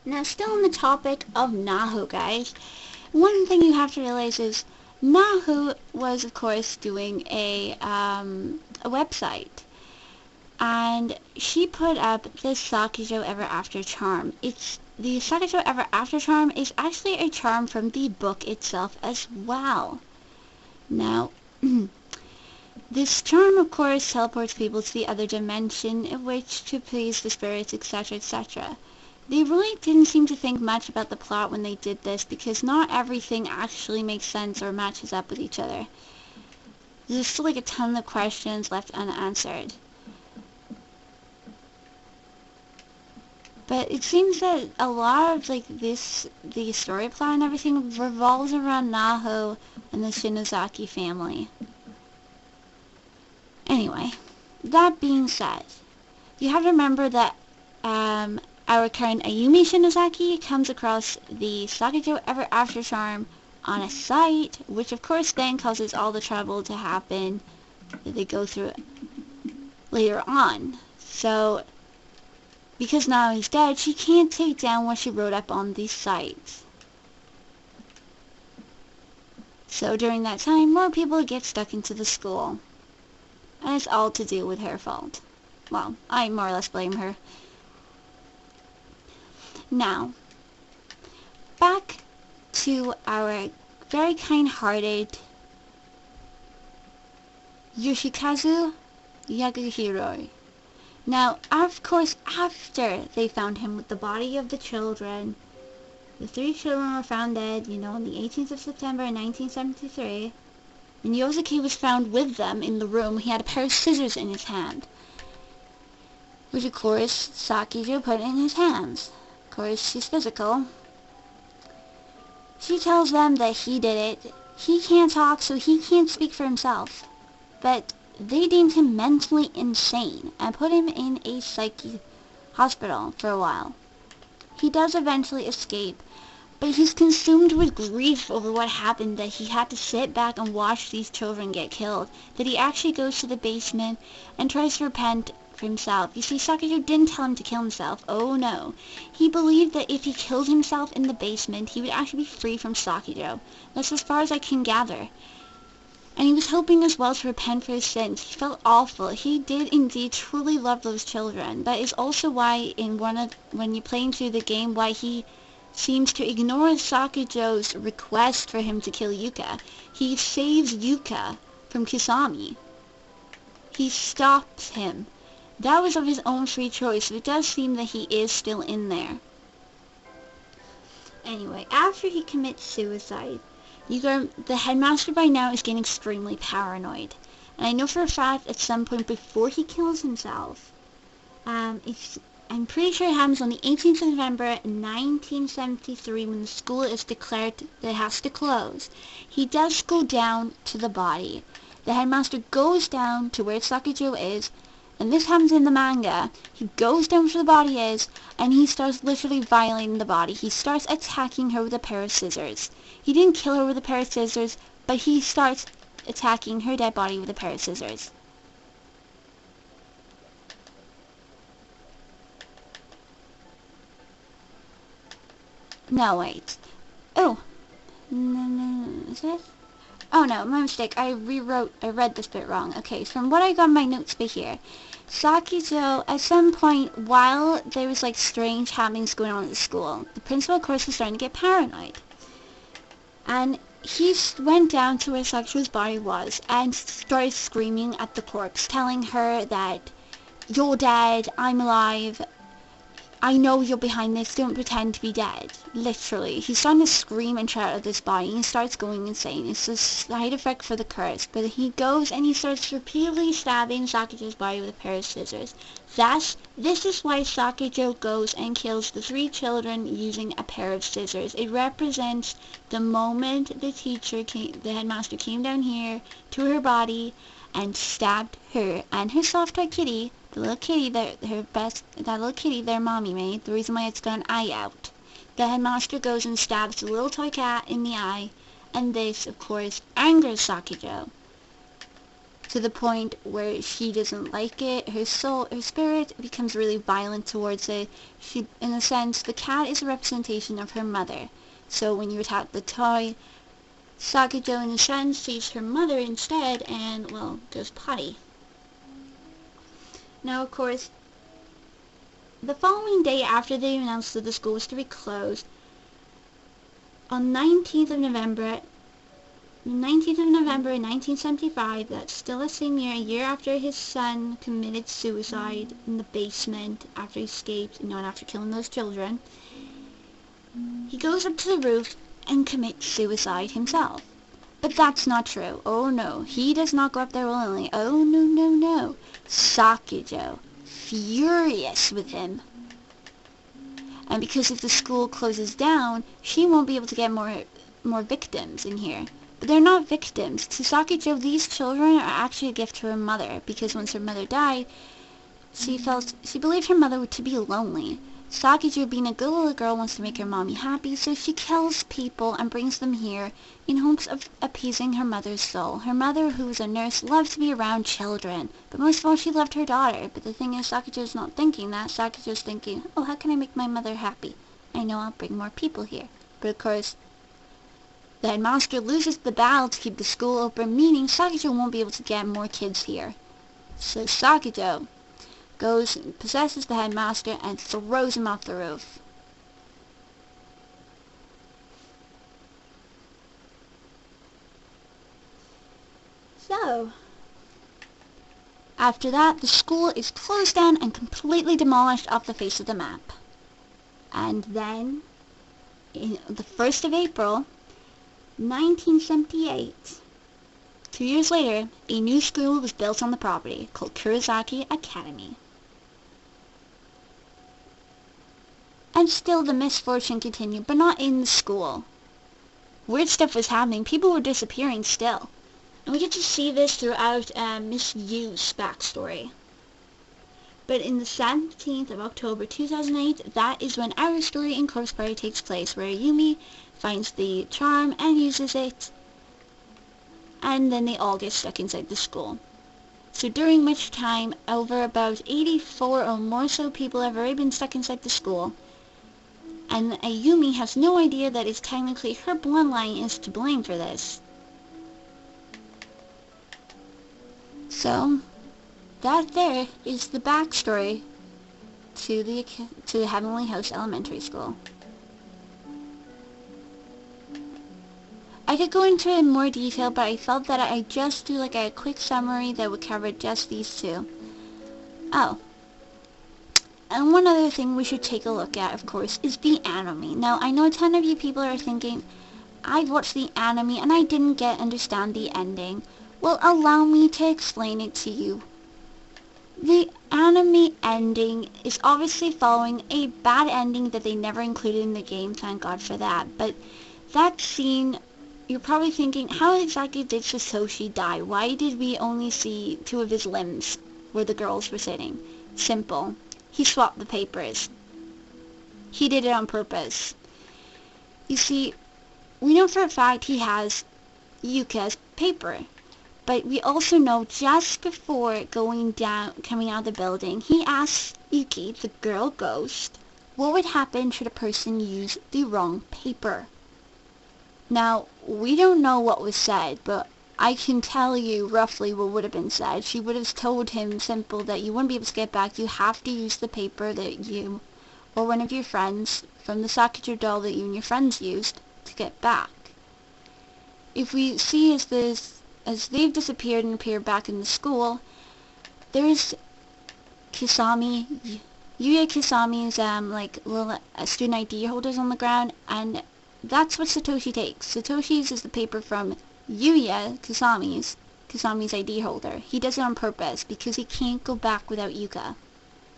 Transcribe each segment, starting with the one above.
Now, still on the topic of Naho, guys, one thing you have to realize is Naho was, of course, doing a website, and she put up the Sakijo Ever After charm. The Sakijo Ever After charm is actually a charm from the book itself as well. Now, this charm, of course, teleports people to the other dimension in which to please the spirits, etc., etc. They really didn't seem to think much about the plot when they did this, because not everything actually makes sense or matches up with each other. There's still like a ton of questions left unanswered. But it seems that a lot of the story plot and everything revolves around Naho and the Shinozaki family. Anyway, that being said, you have to remember that our current Ayumi Shinozaki comes across the Sakijo Ever After charm on a site, which of course then causes all the trouble to happen that they go through later on. So, because now he's dead, she can't take down what she wrote up on these sites. So during that time, more people get stuck into the school. And it's all to do with her fault. Well, I more or less blame her. Now, back to our very kind-hearted Yoshikazu Yaguhiro. Now, of course, after they found him with the body of the children, the 3 children were found dead, on the 18th of September 1973, and Yosuke was found with them in the room. He had a pair of scissors in his hand, which of course Sakijo put in his hands. Of course, she's physical. She tells them that he did it. He can't talk, so he can't speak for himself. But they deemed him mentally insane and put him in a psychiatric hospital for a while. He does eventually escape, but he's consumed with grief over what happened, that he had to sit back and watch these children get killed, that he actually goes to the basement and tries to repent for himself. You see, Sakijo didn't tell him to kill himself. Oh no. He believed that if he killed himself in the basement, he would actually be free from Sakijo. That's as far as I can gather. And he was hoping as well to repent for his sins. He felt awful. He did indeed truly love those children. That is also why when you play through the game, why he seems to ignore Sakijo's request for him to kill Yuka. He saves Yuka from Kisame. He stops him. That was of his own free choice, but it does seem that he is still in there. Anyway, after he commits suicide, the headmaster by now is getting extremely paranoid. And I know for a fact at some point before he kills himself, I'm pretty sure it happens on the 18th of November 1973 when the school is declared that it has to close. He does go down to the body. The headmaster goes down to where Sakijo is, and this happens in the manga. He goes down where the body is, and he starts literally violating the body. He starts attacking her with a pair of scissors. He didn't kill her with a pair of scissors, but he starts attacking her dead body with a pair of scissors. No, wait. Oh. Is this? Oh no, my mistake. I read this bit wrong. Okay, from what I got in my notes by here, Sakijo, at some point, while there was strange happenings going on at the school, the principal, of course, was starting to get paranoid. And he went down to where Sakijo's body was and started screaming at the corpse, telling her that, "You're dead, I'm alive, I know you're behind this, don't pretend to be dead." Literally. He's starting to scream and shout at this body, and he starts going insane. It's a side effect for the curse. But he goes and he starts repeatedly stabbing Sakijo's body with a pair of scissors. This is why Sakijo goes and kills the 3 children using a pair of scissors. It represents the moment the headmaster came down here to her body and stabbed her and her soft toy kitty, the little kitty that little kitty their mommy made, the reason why it's got an eye out. The headmaster goes and stabs the little toy cat in the eye, and this, of course, angers Sakijo. to the point where she doesn't like it. Her spirit becomes really violent towards it. In a sense, the cat is a representation of her mother. So when you attack the toy, Sakujo in a sense sees her mother instead and, well, goes potty. Now, of course, the following day after they announced that the school was to be closed, on 19th of November in 1975, that's still the same year, a year after his son committed suicide in the basement after he escaped, after killing those children, he goes up to the roof and commits suicide himself. But that's not true. Oh no, he does not go up there willingly. Oh no, no, no. Sakujo, furious with him. And because if the school closes down, she won't be able to get more victims in here. But they're not victims. To Sakujo, these children are actually a gift to her mother, because once her mother died, she believed her mother to be lonely. Sakujo, being a good little girl, wants to make her mommy happy, so she kills people and brings them here in hopes of appeasing her mother's soul. Her mother, who was a nurse, loved to be around children, but most of all, she loved her daughter. But the thing is, Sakujo's not thinking that. Sakujo's thinking, oh, how can I make my mother happy? I know I'll bring more people here. But of course, the headmaster loses the battle to keep the school open, meaning Sakujo won't be able to get more kids here. So Sakujo goes and possesses the headmaster and throws him off the roof. So, after that, the school is closed down and completely demolished off the face of the map. And then, in the 1st of April, 1978, 2 years later, a new school was built on the property called Kurosaki Academy. And still the misfortune continued, but not in the school. Weird stuff was happening. People were disappearing still. And we get to see this throughout Miss Yu's backstory. But in the 17th of October 2008, that is when our story in Corpse Party takes place, where Yumi finds the charm and uses it, and then they all get stuck inside the school. So during which time, over about 84 or more so people have already been stuck inside the school, and Yumi has no idea that it's technically her bloodline is to blame for this. So, that there is the backstory to the Heavenly House Elementary School. I could go into it in more detail, but I felt that I'd just do like a quick summary that would cover just these two. Oh, and one other thing we should take a look at, of course, is the anime. Now, I know a ton of you people are thinking, I've watched the anime and I didn't understand the ending. Well, allow me to explain it to you. The anime ending is obviously following a bad ending that they never included in the game, thank God for that. But that scene, you're probably thinking, how exactly did Satoshi die? Why did we only see 2 of his limbs where the girls were sitting? Simple. He swapped the papers. He did it on purpose. You see, we know for a fact he has Yuka's paper. But we also know just before coming out of the building, he asks Yuki, the girl ghost, what would happen should a person use the wrong paper. Now, we don't know what was said, but I can tell you roughly what would have been said. She would have told him simple that you wouldn't be able to get back. You have to use the paper that you or one of your friends from the Sakujo doll that you and your friends used to get back. If we see as they've disappeared and appeared back in the school, there's Kisame, Yuya Kisami's like little student ID holders on the ground, and that's what Satoshi takes. Satoshi uses the paper from Yuya Kisami's ID holder. He does it on purpose because he can't go back without Yuka.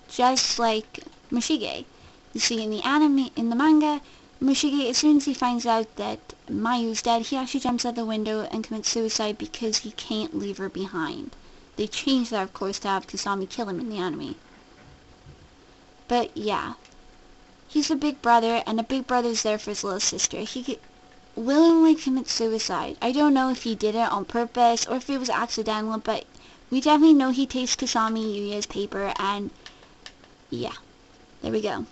Just like Mushige. You see in the manga, Mushige, as soon as he finds out that Mayu's dead, he actually jumps out the window and commits suicide because he can't leave her behind. They changed that, of course, to have Kisame kill him in the anime. But yeah, he's a big brother, and a big brother's there for his little sister. He willingly commits suicide. I don't know if he did it on purpose or if it was accidental, but we definitely know he takes Kasami Yuya's paper, and yeah, there we go.